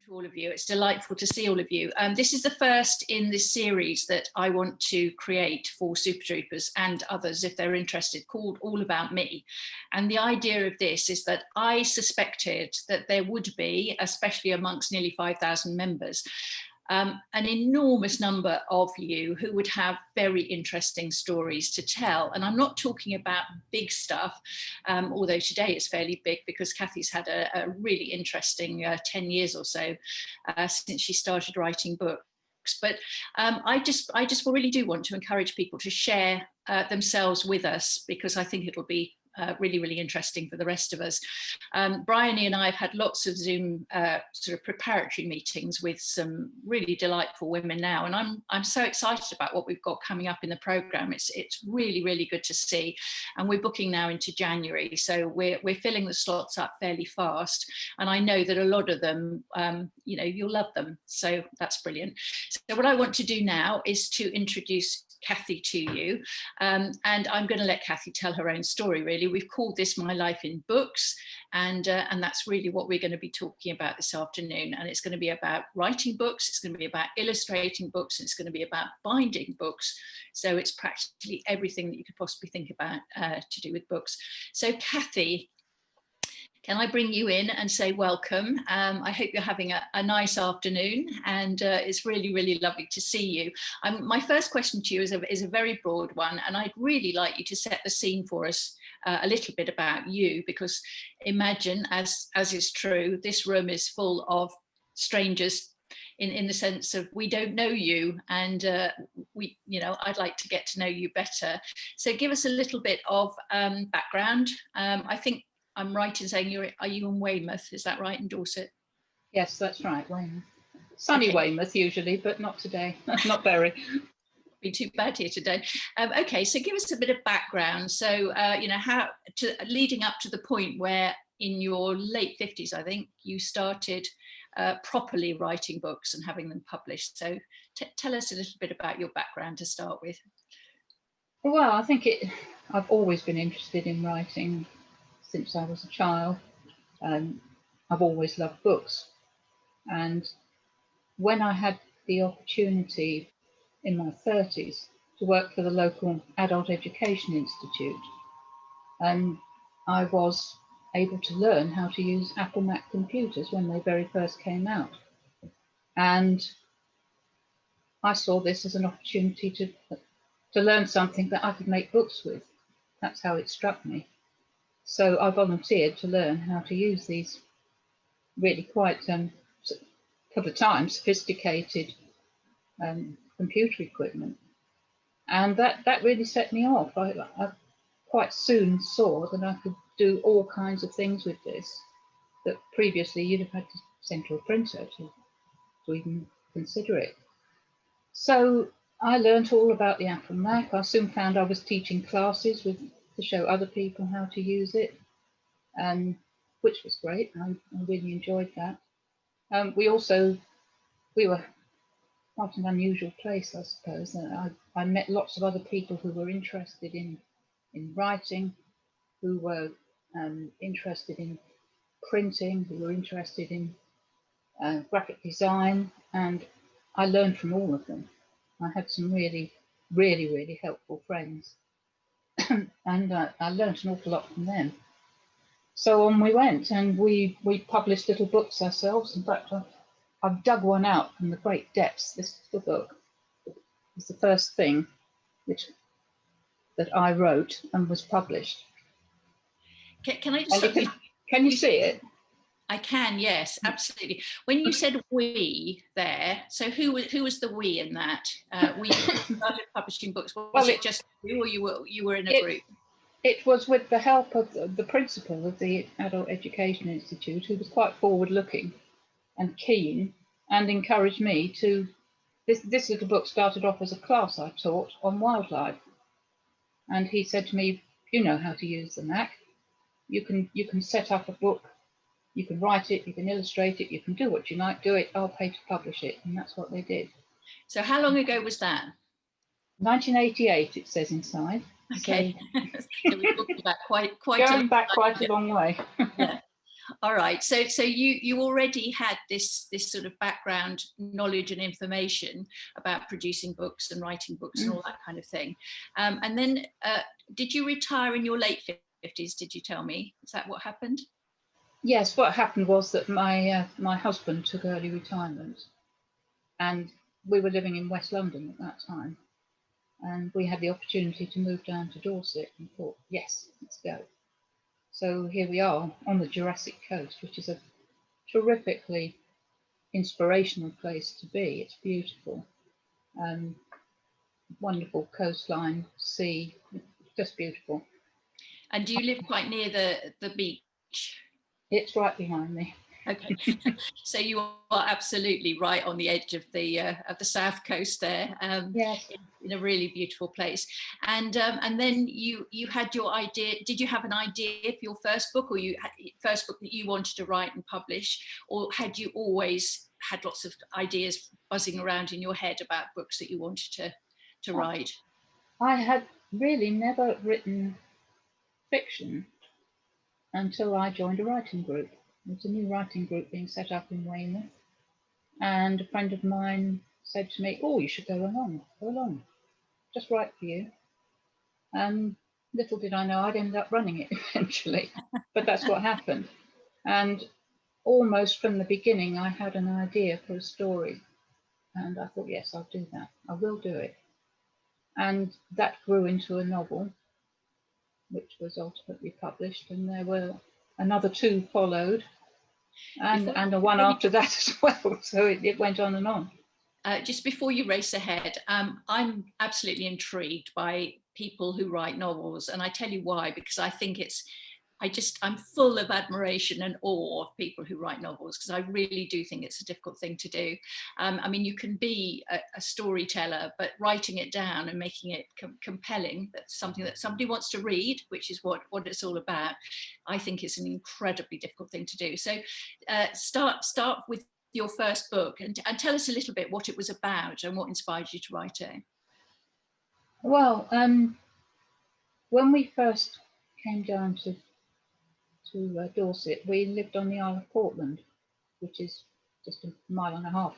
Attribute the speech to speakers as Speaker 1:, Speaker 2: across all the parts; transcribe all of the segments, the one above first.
Speaker 1: to all of you. It's delightful to see all of you. This is the first in this series that I want to create for Super Troopers and others, if they're interested, called All About Me. And the idea of this is that I suspected that there would be, especially amongst nearly 5,000 members, an enormous number of you who would have very interesting stories to tell. And I'm not talking about big stuff, although today it's fairly big because Kathy's had a really interesting 10 years or so since she started writing books. But I just really do want to encourage people to share themselves with us, because I think it'll be really, really interesting for the rest of us. Bryony and I have had lots of Zoom sort of preparatory meetings with some really delightful women now, and I'm so excited about what we've got coming up in the programme. It's really, really good to see, and we're booking now into January, so we're filling the slots up fairly fast, and I know that a lot of them, you know, you'll love them, so that's brilliant. So what I want to do now is to introduce Kathy to you, and I'm going to let Kathy tell her own story. Really, we've called this My Life in Books, and that's really what we're going to be talking about this afternoon. And it's going to be about writing books, it's going to be about illustrating books, and it's going to be about binding books. So it's practically everything that you could possibly think about to do with books. So Kathy, can I bring you in and say welcome? I hope you're having a nice afternoon, and it's really, really lovely to see you. My first question to you is a very broad one, and I'd really like you to set the scene for us a little bit about you, because imagine, as is true, this room is full of strangers in the sense of we don't know you, and I'd like to get to know you better. So give us a little bit of background. I think I'm right in saying are you in Weymouth? Is that right, in Dorset?
Speaker 2: Yes, that's right, Weymouth. Sunny okay. Weymouth usually, but not today, not very.
Speaker 1: Be too bad here today. Okay, so give us a bit of background. So, leading up to the point where in your late 50s, I think, you started properly writing books and having them published. So tell us a little bit about your background to start with.
Speaker 2: Well, I think I've always been interested in writing since I was a child. I've always loved books, and when I had the opportunity in my 30s to work for the local adult education institute, I was able to learn how to use Apple Mac computers when they very first came out, and I saw this as an opportunity to learn something that I could make books with. That's how it struck me. So I volunteered to learn how to use these really quite, a couple of times, sophisticated computer equipment. And that really set me off. I quite soon saw that I could do all kinds of things with this that previously you'd have had to send to a printer to even consider it. So I learned all about the Apple Mac. I soon found I was teaching classes to show other people how to use it, which was great. I really enjoyed that. We were quite an unusual place, I suppose. I met lots of other people who were interested in writing, who were interested in printing, who were interested in graphic design, and I learned from all of them. I had some really, really, really helpful friends, and I learned an awful lot from them. So on we went, and we published little books ourselves. In fact, I've dug one out from the great depths. This little book was the first thing that I wrote and was published.
Speaker 1: Can I just...
Speaker 2: Can you see it?
Speaker 1: I can, yes, absolutely. When you said we there, so who was the we in that? We started publishing books. Was it just you, or you were in a group?
Speaker 2: It was with the help of the principal of the Adult Education Institute, who was quite forward-looking and keen, and encouraged me to. This little book started off as a class I taught on wildlife, and he said to me, "You know how to use the Mac. You can set up a book. You can write it, you can illustrate it, you can do what you like, do it, I'll pay to publish it." And that's what they did.
Speaker 1: So how long ago was that?
Speaker 2: 1988, it says inside.
Speaker 1: Okay. So we're talking about quite
Speaker 2: going back quite a long way.
Speaker 1: Yeah. All right. So you already had this sort of background knowledge and information about producing books and writing books and all that kind of thing. And then did you retire in your late 50s? Did you tell me? Is that what happened?
Speaker 2: Yes, what happened was that my husband took early retirement, and we were living in West London at that time, and we had the opportunity to move down to Dorset, and thought, yes, let's go. So here we are on the Jurassic Coast, which is a terrifically inspirational place to be. It's beautiful, wonderful coastline, sea, just beautiful.
Speaker 1: And do you live quite near the beach?
Speaker 2: It's right behind me.
Speaker 1: Okay, so you are absolutely right on the edge of the south coast there,
Speaker 2: Yes.
Speaker 1: in a really beautiful place. And then you had your idea. Did you have an idea for your first book, or first book that you wanted to write and publish, or had you always had lots of ideas buzzing around in your head about books that you wanted to write?
Speaker 2: I had really never written fiction until I joined a writing group. There's a new writing group being set up in Weymouth, and a friend of mine said to me, "Oh, you should go along, just write for you." Little did I know I'd end up running it eventually, but that's what happened. And almost from the beginning, I had an idea for a story, and I thought, yes, I'll do that. I will do it. And that grew into a novel, which was ultimately published, and there were another two followed, and the one after that as well. So it went on and on.
Speaker 1: Just before you race ahead, I'm absolutely intrigued by people who write novels, and I tell you why, because I think I'm full of admiration and awe of people who write novels, because I really do think it's a difficult thing to do. I mean, you can be a storyteller, but writing it down and making it compelling, that's something that somebody wants to read, which is what it's all about, I think is an incredibly difficult thing to do. So start with your first book, and tell us a little bit what it was about and what inspired you to write it.
Speaker 2: Well, when we first came down to Dorset, we lived on the Isle of Portland, which is just a mile and a half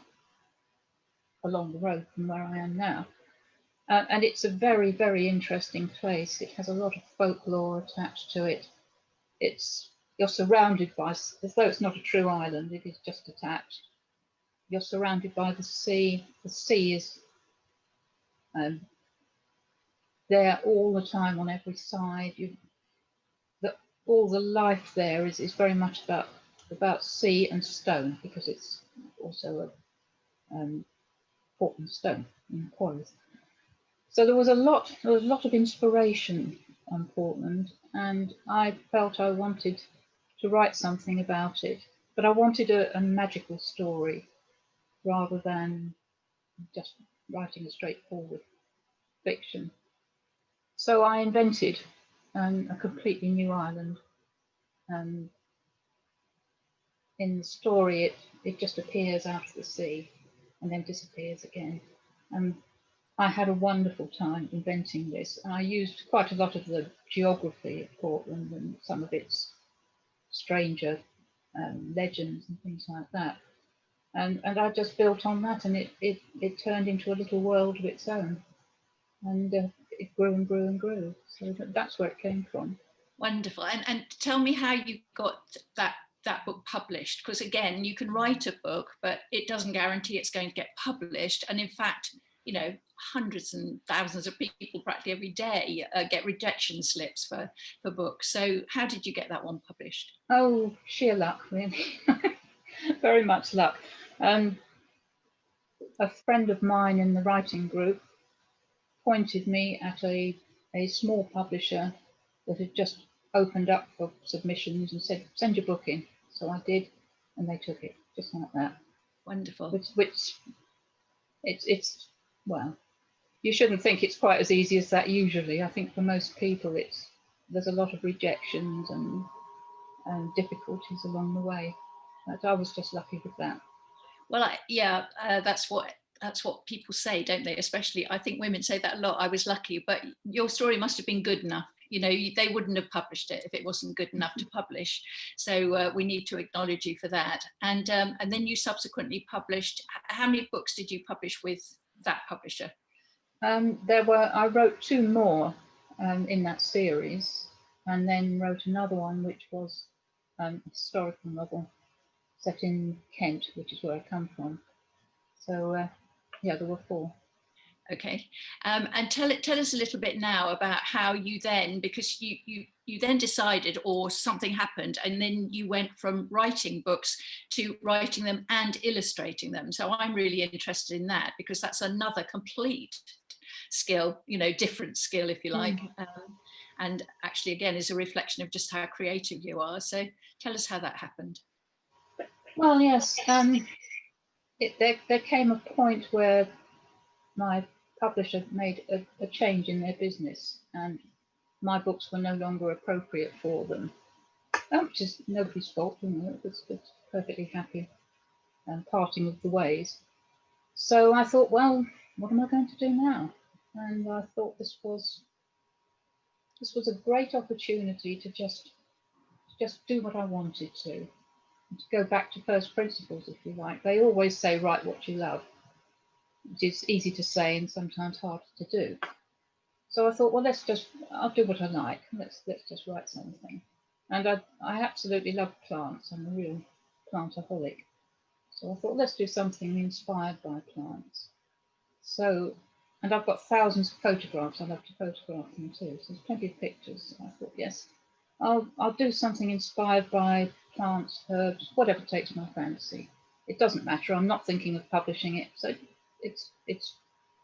Speaker 2: along the road from where I am now. And it's a very, very interesting place. It has a lot of folklore attached to it. You're surrounded by, as though it's not a true island, it is just attached. You're surrounded by the sea. The sea is there all the time on every side. All the life there is very much about sea and stone, because it's also a Portland stone in quarries. So there was a lot of inspiration on Portland, and I felt I wanted to write something about it, but I wanted a magical story rather than just writing a straightforward fiction. So I invented a completely new island. In the story, it just appears out of the sea and then disappears again. And I had a wonderful time inventing this, and I used quite a lot of the geography of Portland and some of its stranger legends and things like that. And I just built on that, and it turned into a little world of its own. And it grew and grew and grew. So that's where it came from.
Speaker 1: Wonderful. And tell me how you got that book published, because again, you can write a book, but it doesn't guarantee it's going to get published. And in fact, you know, hundreds and thousands of people practically every day get rejection slips for books. So how did you get that one published?
Speaker 2: Oh, sheer luck, really. Very much luck. A friend of mine in the writing group pointed me at a small publisher that had just opened up for submissions and said, "Send your book in." So I did, and they took it just like that.
Speaker 1: Wonderful.
Speaker 2: Which it's well, you shouldn't think it's quite as easy as that usually. I think for most people there's a lot of rejections and difficulties along the way. But I was just lucky with that.
Speaker 1: Well, that's what people say, don't they? Especially, I think women say that a lot. I was lucky, but your story must have been good enough. you know, they wouldn't have published it if it wasn't good enough to publish. So we need to acknowledge you for that. And then you subsequently published, how many books did you publish with that publisher?
Speaker 2: I wrote 2 more in that series, and then wrote another one which was a historical novel set in Kent, which is where I come from. So yeah, there were 4.
Speaker 1: Okay, and tell us a little bit now about how you then, because you then decided, or something happened, and then you went from writing books to writing them and illustrating them. So I'm really interested in that, because that's another complete skill, you know, different skill, if you like, and actually again is a reflection of just how creative you are. So tell us how that happened.
Speaker 2: Well, yes, there came a point where my publisher made a change in their business, and my books were no longer appropriate for them, which is nobody's fault, you know. It's perfectly happy parting of the ways. So I thought, well, what am I going to do now? And I thought this was a great opportunity to just do what I wanted to go back to first principles, if you like. They always say, write what you love, which is easy to say and sometimes hard to do. So I thought, well, I'll do what I like. Let's just write something. And I absolutely love plants. I'm a real plantaholic. So I thought, let's do something inspired by plants. So, and I've got thousands of photographs. I love to photograph them too. So there's plenty of pictures. So I thought, yes, I'll do something inspired by plants, herbs, whatever takes my fancy. It doesn't matter. I'm not thinking of publishing it. So it's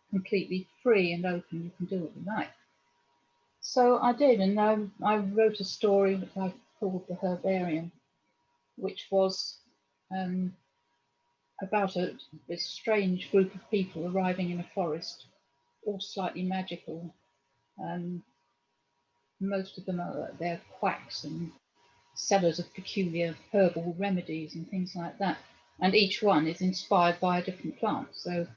Speaker 2: completely free and open. You can do what you like. So I did, and I wrote a story that I called The Herbarium, which was about this strange group of people arriving in a forest, all slightly magical. Most of them they're quacks and sellers of peculiar herbal remedies and things like that. And each one is inspired by a different plant. So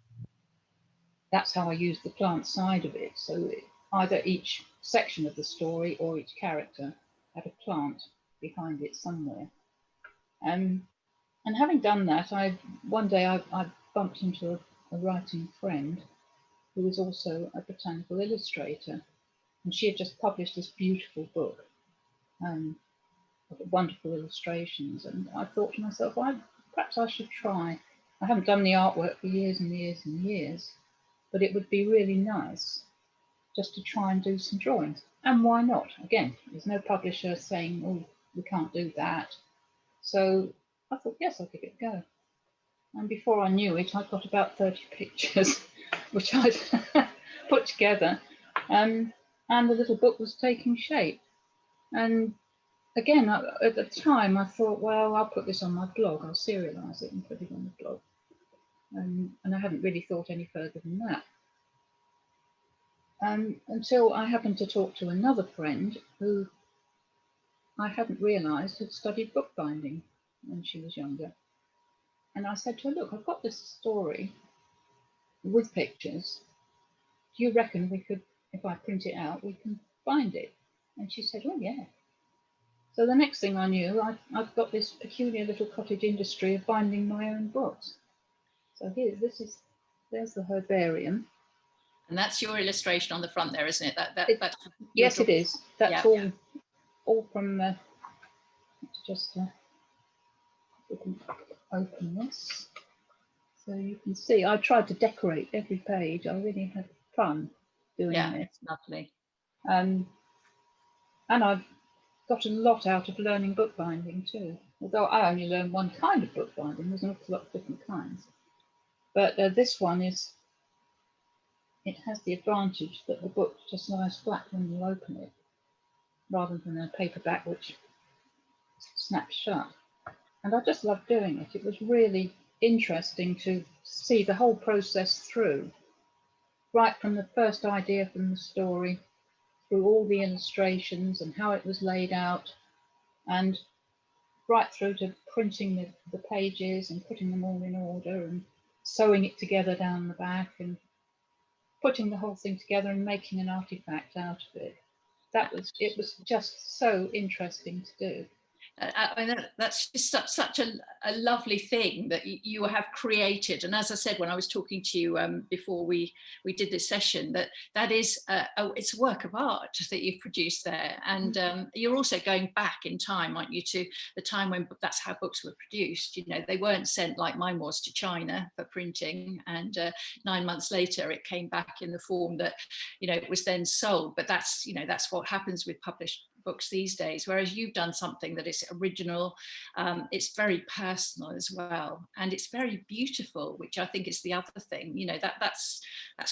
Speaker 2: that's how I use the plant side of it. So either each section of the story or each character had a plant behind it somewhere. And having done that, one day I bumped into a writing friend who was also a botanical illustrator, and she had just published this beautiful book of wonderful illustrations. And I thought to myself, well, perhaps I should try. I haven't done the artwork for years and years and years, but it would be really nice just to try and do some drawings. And why not? Again, there's no publisher saying, oh, we can't do that. So I thought, yes, I'll give it a go. And before I knew it, I'd got about 30 pictures, which I'd put together. And the little book was taking shape. And again, at the time, I thought, well, I'll put this on my blog. I'll serialize it and put it on the blog. And I hadn't really thought any further than that. Until I happened to talk to another friend who I hadn't realized had studied bookbinding when she was younger. And I said to her, look, I've got this story with pictures. Do you reckon we could, if I print it out, we can bind it? And she said, oh, yeah. So the next thing I knew, I've got this peculiar little cottage industry of binding my own books. So there's the herbarium.
Speaker 1: And that's your illustration on the front there, isn't it?
Speaker 2: Yes, it is. That's all from, just we can open this. So you can see, I tried to decorate every page. I really had fun doing this.
Speaker 1: It's lovely.
Speaker 2: And I've got a lot out of learning bookbinding too. Although I only learned one kind of bookbinding, there's an awful lot of different kinds. But this one it has the advantage that the book just lies flat when you open it, rather than a paperback which snaps shut. And I just loved doing it. It was really interesting to see the whole process through, right from the first idea from the story, through all the illustrations and how it was laid out, and right through to printing the pages and putting them all in order and sewing it together down the back and putting the whole thing together and making an artifact out of it. it was just so interesting to do.
Speaker 1: I mean, that's just such a lovely thing that you have created. And as I said, when I was talking to you before we did this session, that is it's a work of art that you've produced there. And you're also going back in time, aren't you, to the time when that's how books were produced. You know, they weren't sent like mine was to China for printing, and 9 months later it came back in the form that, you know, it was then sold. But that's, you know, that's what happens with published books these days, whereas you've done something that is original, it's very personal as well, and it's very beautiful, which I think is the other thing, you know, that's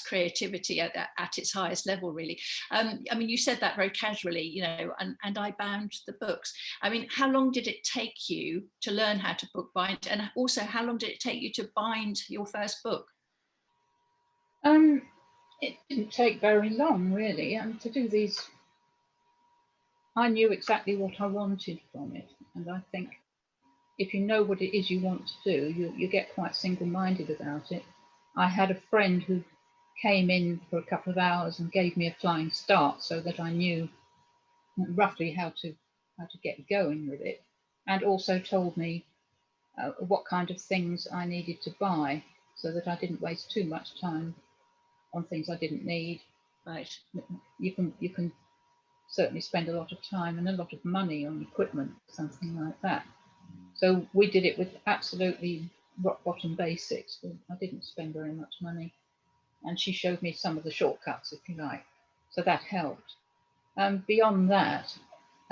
Speaker 1: creativity at its highest level, really. I mean, you said that very casually, you know, and I bound the books. I mean, how long did it take you to learn how to bookbind, and also how long did it take you to bind your first book?
Speaker 2: It didn't take very long, really, and to do these, I knew exactly what I wanted from it, and I think if you know what it is you want to do, you get quite single-minded about it. I had a friend who came in for a couple of hours and gave me a flying start so that I knew roughly how to get going with it, and also told me what kind of things I needed to buy so that I didn't waste too much time on things I didn't need.
Speaker 1: Right.
Speaker 2: You can certainly spend a lot of time and a lot of money on equipment, something like that. So we did it with absolutely rock bottom basics. I didn't spend very much money, and she showed me some of the shortcuts, if you like, so that helped. Beyond that,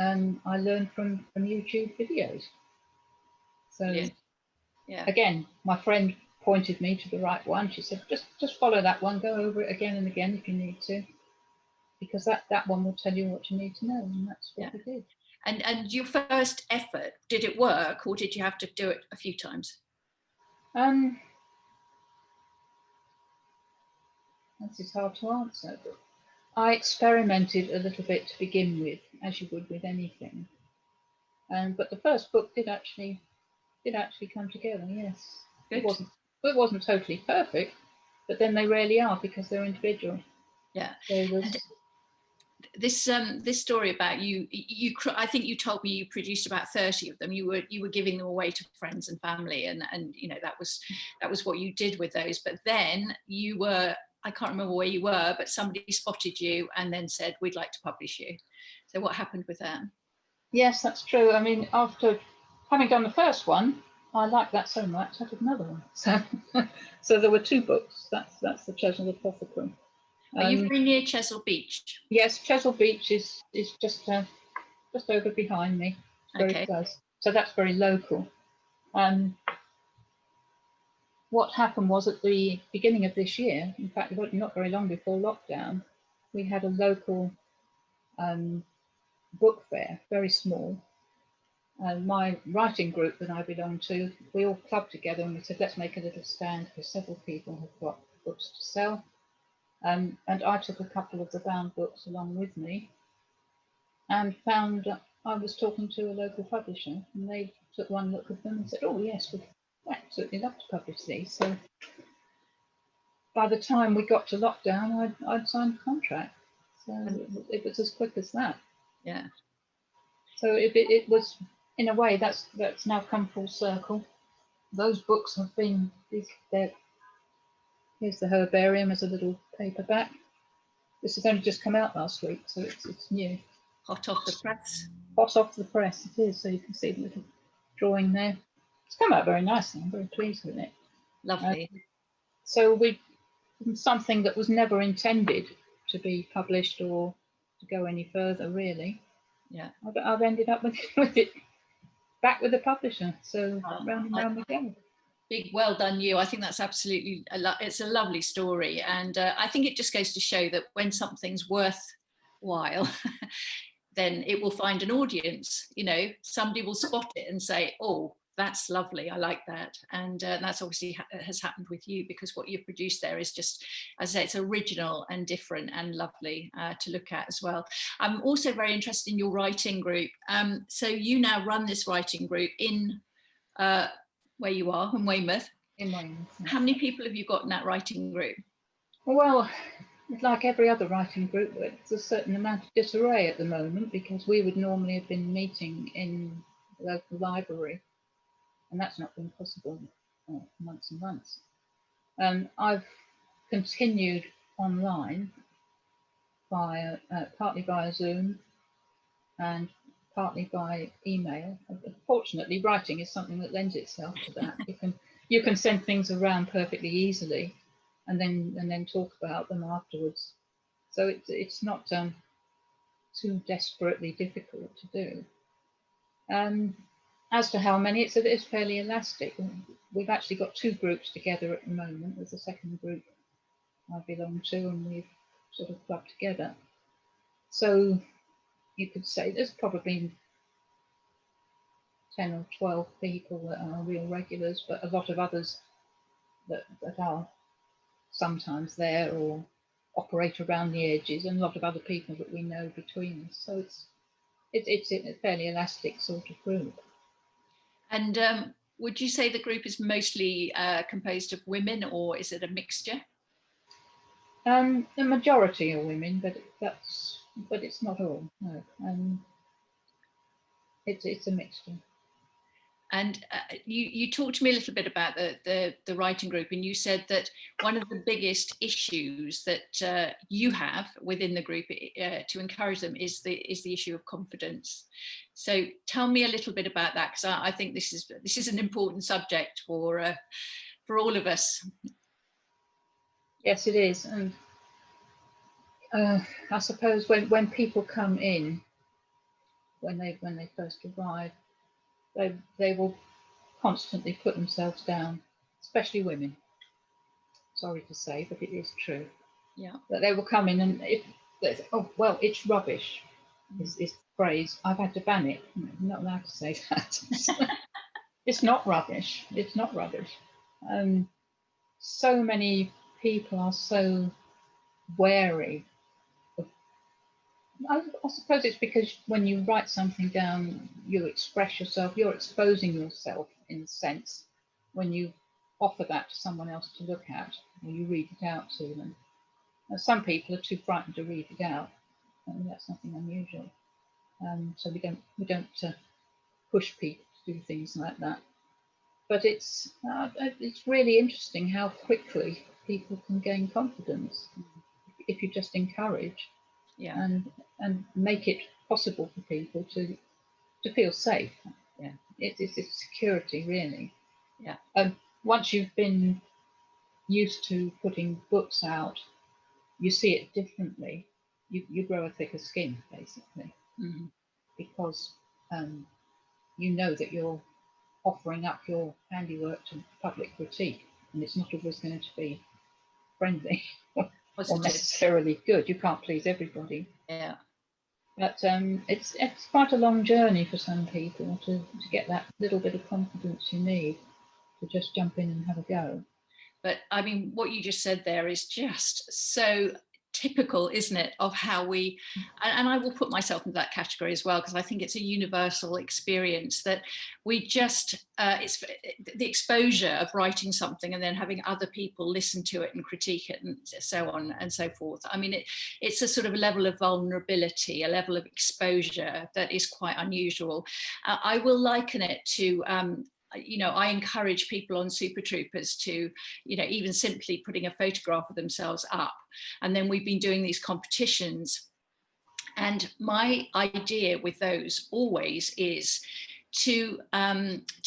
Speaker 2: I learned from YouTube videos. So
Speaker 1: yeah.
Speaker 2: Again, my friend pointed me to the right one. She said, just follow that one, go over it again and again if you need to, because that one will tell you what you need to know, and that's what we did.
Speaker 1: And your first effort, did it work, or did you have to do it a few times?
Speaker 2: This is hard to answer. But I experimented a little bit to begin with, as you would with anything. But the first book did actually come together. Yes,
Speaker 1: Good.
Speaker 2: It wasn't totally perfect, but then they rarely are because they're individual.
Speaker 1: Yeah.
Speaker 2: So
Speaker 1: this story about you, I think you told me you produced about 30 of them. You were giving them away to friends and family, and you know, that was what you did with those. But then you were, I can't remember where you were, but somebody spotted you and then said, we'd like to publish you. So what happened with that?
Speaker 2: Yes, that's true. I mean, after having done the first one, I liked that so much, I did another one. So there were two books. That's the Chesil Apothecary.
Speaker 1: Are you very near Chesil Beach?
Speaker 2: Yes, Chesil Beach is just over behind me. It's very close. So that's very local. What happened was at the beginning of this year, in fact, not very long before lockdown, we had a local book fair, very small. My writing group that I belong to, we all clubbed together and we said, let's make a little stand because several people have got books to sell. And I took a couple of the bound books along with me and found I was talking to a local publisher, and they took one look at them and said, oh yes, we'd absolutely love to publish these. So by the time we got to lockdown, I'd signed the contract. So it was as quick as that.
Speaker 1: Yeah.
Speaker 2: So it was, in a way, that's now come full circle. Those books have been, here's the herbarium as a little paperback. This has only just come out last week, so it's new.
Speaker 1: Hot off the press.
Speaker 2: Hot off the press, it is. So you can see the little drawing there. It's come out very nicely. I'm very pleased with it.
Speaker 1: Lovely.
Speaker 2: So something that was never intended to be published or to go any further, really.
Speaker 1: Yeah.
Speaker 2: I've ended up with it back with the publisher. So round and round we go.
Speaker 1: Big well done you. I think that's absolutely, it's a lovely story. And I think it just goes to show that when something's worthwhile, then it will find an audience. You know, somebody will spot it and say, oh, that's lovely, I like that. And that's obviously has happened with you, because what you've produced there is just, as I say, it's original and different and lovely to look at as well. I'm also very interested in your writing group. So you now run this writing group in where you are, in Weymouth.
Speaker 2: In Weymouth.
Speaker 1: How many people have you got in that writing group?
Speaker 2: Well, like every other writing group, there's a certain amount of disarray at the moment, because we would normally have been meeting in the local library, and that's not been possible for months and months. I've continued online via partly via Zoom and partly by email. Fortunately, writing is something that lends itself to that. You can send things around perfectly easily, and then talk about them afterwards. So it's not too desperately difficult to do. As to how many, it's fairly elastic. We've actually got two groups together at the moment. There's a second group I belong to, and we've sort of clubbed together. So you could say there's probably 10 or 12 people that are real regulars, but a lot of others that are sometimes there or operate around the edges, and a lot of other people that we know between us. So it's a fairly elastic sort of group.
Speaker 1: And would you say the group is mostly composed of women, or is it a mixture?
Speaker 2: The majority are women, but it's not all. No, it's a mixture.
Speaker 1: And you talked to me a little bit about the writing group, and you said that one of the biggest issues that you have within the group to encourage them is the issue of confidence. So tell me a little bit about that, because I think this is an important subject for all of us.
Speaker 2: Yes, it is, and I suppose when people come in, when they first arrive, they will constantly put themselves down, especially women. Sorry to say, but it is true.
Speaker 1: Yeah.
Speaker 2: That they will come in and they say, oh, well, it's rubbish, is the phrase. I've had to ban it. I'm not allowed to say that. It's not rubbish. It's not rubbish. So many people are so wary of, I suppose it's because when you write something down, you express yourself, you're exposing yourself in a sense when you offer that to someone else to look at, or you read it out to them. Now, some people are too frightened to read it out, and that's nothing unusual. So we don't push people to do things like that. But it's really interesting how quickly people can gain confidence if you just encourage,
Speaker 1: yeah,
Speaker 2: and make it possible for people to feel safe. Yeah, it's security, really.
Speaker 1: Yeah.
Speaker 2: Once you've been used to putting books out, you see it differently. You grow a thicker skin, basically,
Speaker 1: mm-hmm.
Speaker 2: because you know that you're offering up your handiwork to public critique, and it's not always going to be friendly or necessarily good. You can't please everybody.
Speaker 1: Yeah.
Speaker 2: But it's quite a long journey for some people to get that little bit of confidence you need to just jump in and have a go.
Speaker 1: But I mean, what you just said there is just so typical, isn't it, of how we, and I will put myself into that category as well, because I think it's a universal experience that we just, it's the exposure of writing something and then having other people listen to it and critique it and so on and so forth. I mean, it's a sort of a level of vulnerability, a level of exposure that is quite unusual. I will liken it to, I encourage people on Super Troopers to, even simply putting a photograph of themselves up. And then we've been doing these competitions. And my idea with those always is to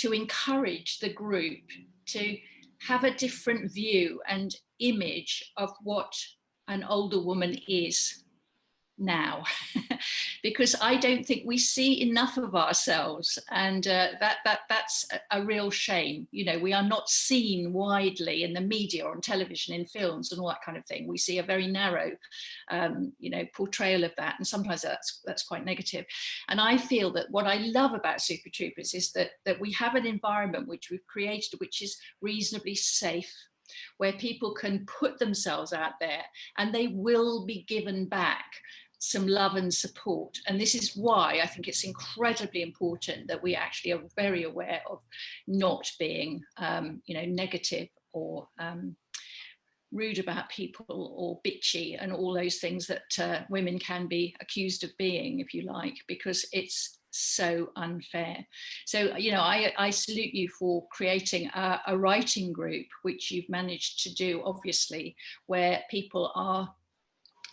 Speaker 1: encourage the group to have a different view and image of what an older woman is now, because I don't think we see enough of ourselves, and that's a real shame. We are not seen widely in the media or on television, in films and all that kind of thing. We see a very narrow portrayal of that, and sometimes that's quite negative. And I feel that what I love about Super Troopers is that we have an environment which we've created which is reasonably safe, where people can put themselves out there and they will be given back some love and support. And this is why I think it's incredibly important that we actually are very aware of not being negative or rude about people or bitchy and all those things that women can be accused of being, if you like, because it's so unfair. So, you know, I salute you for creating a writing group, which you've managed to do, obviously, where people are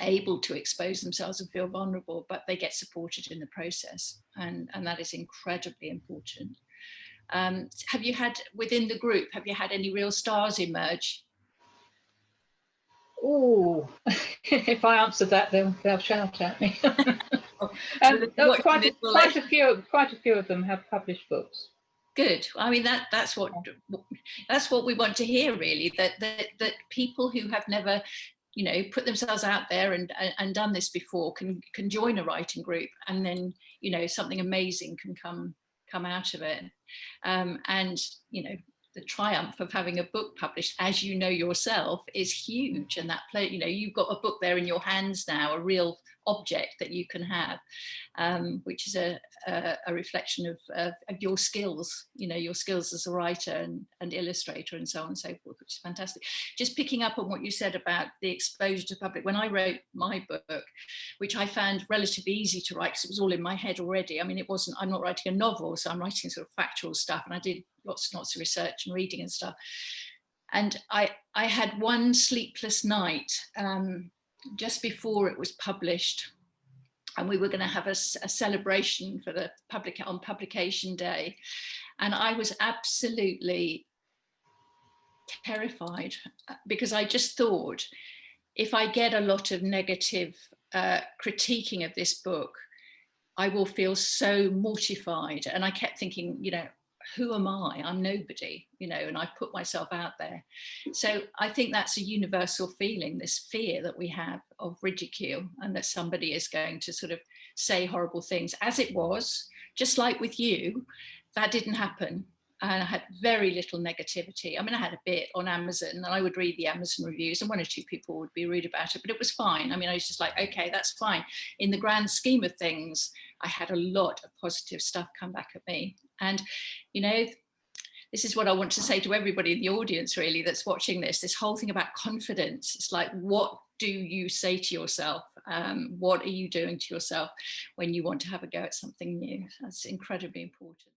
Speaker 1: able to expose themselves and feel vulnerable, but they get supported in the process. And that is incredibly important. Have you had, within the group, have you had any real stars emerge?
Speaker 2: Oh, if I answer that, they'll shout at me. Quite a few of them have published books.
Speaker 1: Good. I mean, that's what we want to hear, really. That people who have never, you know, put themselves out there and done this before can join a writing group, and then, you know, something amazing can come out of it. And, you know, the triumph of having a book published, as you know yourself, is huge. And that you know, you've got a book there in your hands now, a real object that you can have, which is a reflection of your skills, you know, your skills as a writer and illustrator and so on and so forth, which is fantastic. Just picking up on what you said about the exposure to public, when I wrote my book, which I found relatively easy to write because it was all in my head already. I mean, I'm not writing a novel, so I'm writing sort of factual stuff, and I did lots and lots of research and reading and stuff. And I had one sleepless night just before it was published, and we were going to have a celebration for the on publication day, and I was absolutely terrified because I just thought, if I get a lot of negative critiquing of this book, I will feel so mortified. And I kept thinking, you know, who am I? I'm nobody, you know, and I put myself out there. So I think that's a universal feeling, this fear that we have of ridicule, and that somebody is going to sort of say horrible things. As it was, just like with you, that didn't happen. And I had very little negativity. I mean, I had a bit on Amazon, and I would read the Amazon reviews, and one or two people would be rude about it, but it was fine. I mean, I was just like, okay, that's fine. In the grand scheme of things, I had a lot of positive stuff come back at me. And, you know, this is what I want to say to everybody in the audience, really, that's watching this whole thing about confidence. It's like, what do you say to yourself? What are you doing to yourself when you want to have a go at something new? That's incredibly important.